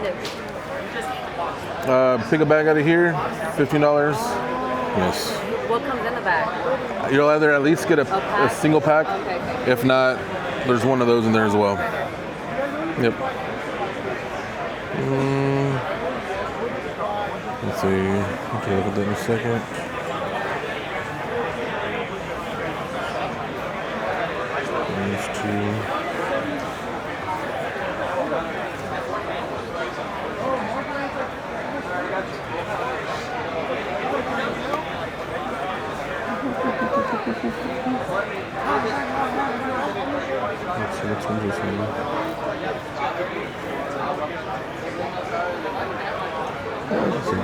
it? Pick a bag out of here, $15. Yes. What comes in the bag? You'll either at least get a pack? single pack. Okay. If not, there's one of those in there as well. Yep. Let's see. Okay, look at that in a second. There's two. Let's see which one's this one. Let's see.